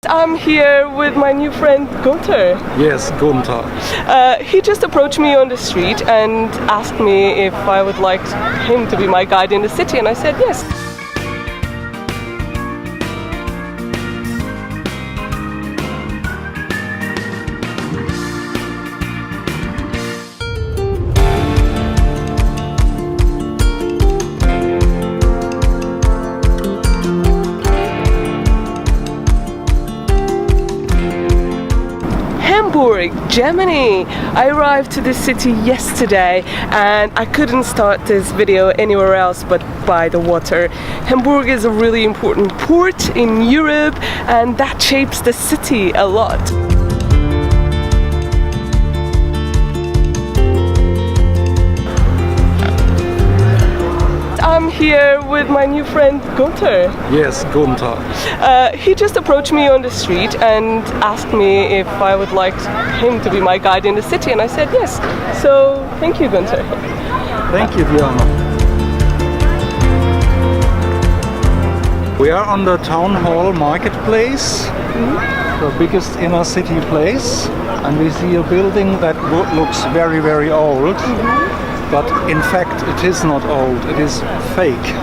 I'm here with my new friend Gunter. Yes, Gunter. He just approached me on the street and asked me if I would like him to be my guide in the city, and I said yes. Hamburg, Germany. I arrived to this city yesterday and I couldn't start this video anywhere else but by the water. Hamburg is a really important port in Europe and that shapes the city a lot. I'm here with my new friend Gunter. Yes, Gunter. He just approached me on the street and asked me if I would like him to be my guide in the city, and I said yes. So thank you, Gunter. Thank you, Diana. We are on the Town Hall Marketplace, the biggest inner city place, and we see a building that looks very, very old. But in fact it is not old, it is fake.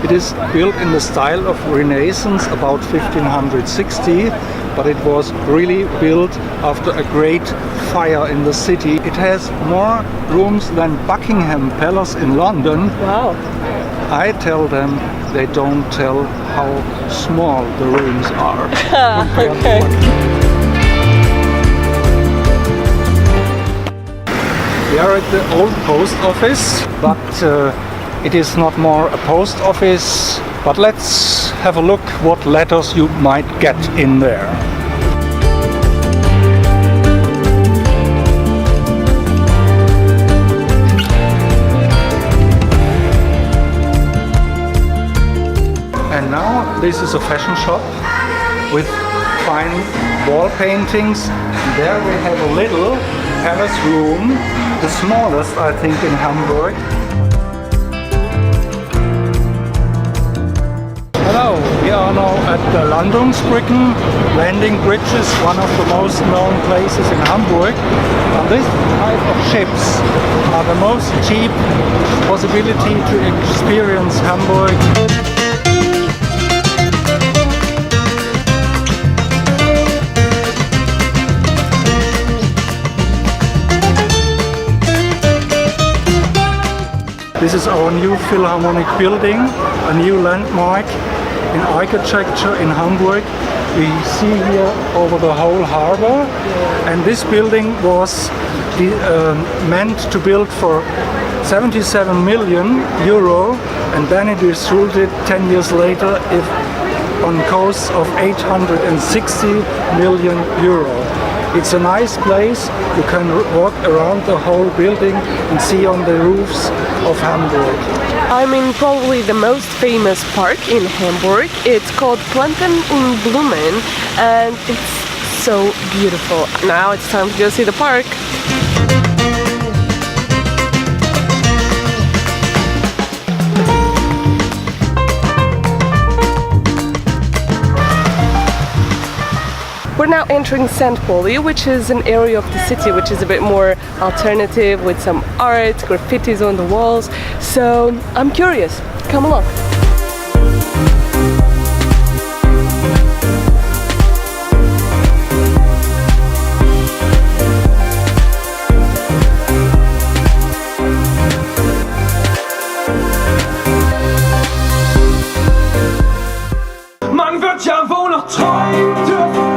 It is built in the style of Renaissance about 1560, but it was really built after a great fire in the city. It has more rooms than Buckingham Palace in London. Wow. I tell them they don't tell how small the rooms are. Okay. We are at the old post office, but it is not more a post office. But let's have a look what letters you might get in there. And now this is a fashion shop with fine wall paintings. There we have a little palace room, the smallest I think in Hamburg. Hello, we are now at the Landungsbrücken. Landing Bridge is one of the most known places in Hamburg. And this type of ships are the most cheap possibility to experience Hamburg. This is our new Philharmonic building, a new landmark in architecture in Hamburg. We see here over the whole harbor, and this building was meant to build for 77 million euro, and then it resulted 10 years later on costs of 860 million euro. It's a nice place. You can walk around the whole building and see on the roofs of Hamburg. I'm in probably the most famous park in Hamburg. It's called Planten und Blumen and it's so beautiful. Now it's time to go see the park. We're now entering St. Pauli, which is an area of the city which is a bit more alternative with some art, graffitis on the walls. So I'm curious, come along. Man wird ja wohl noch träumen dürfen.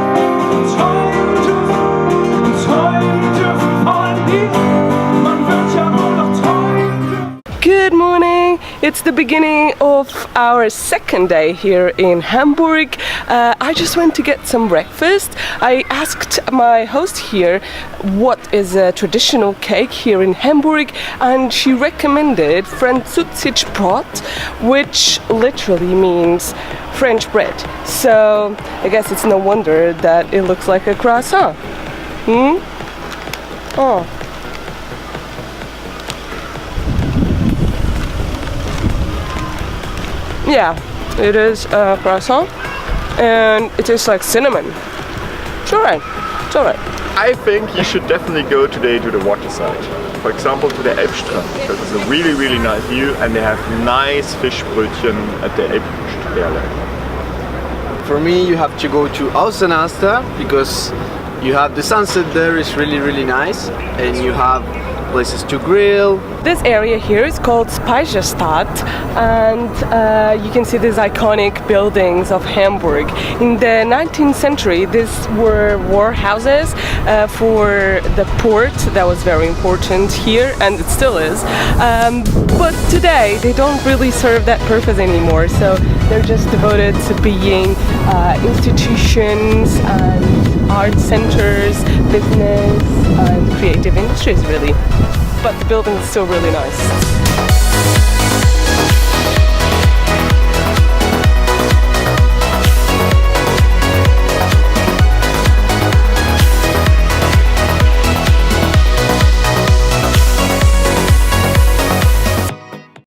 Good morning! It's the beginning of our second day here in Hamburg. I just went to get some breakfast. I asked my host here what is a traditional cake here in Hamburg, and she recommended Französisch Brot, which literally means French bread. So I guess it's no wonder that it looks like a croissant. Oh. Yeah, it is a croissant and it tastes like cinnamon. It's alright. It's alright. I think you should definitely go today to the water side. For example, to the Elbstrand, because it's a really, really nice view, and they have nice Fischbrötchen at the Elbstrand. For me, you have to go to Außenaster because you have the sunset there is really, really nice, and you have places to grill. This area here is called Speicherstadt, and you can see these iconic buildings of Hamburg. In the 19th century, these were warehouses for the port that was very important here, and it still is. But today, they don't really serve that purpose anymore, so they're just devoted to being institutions and art centers, business and creative industries, really. But the building is still really nice.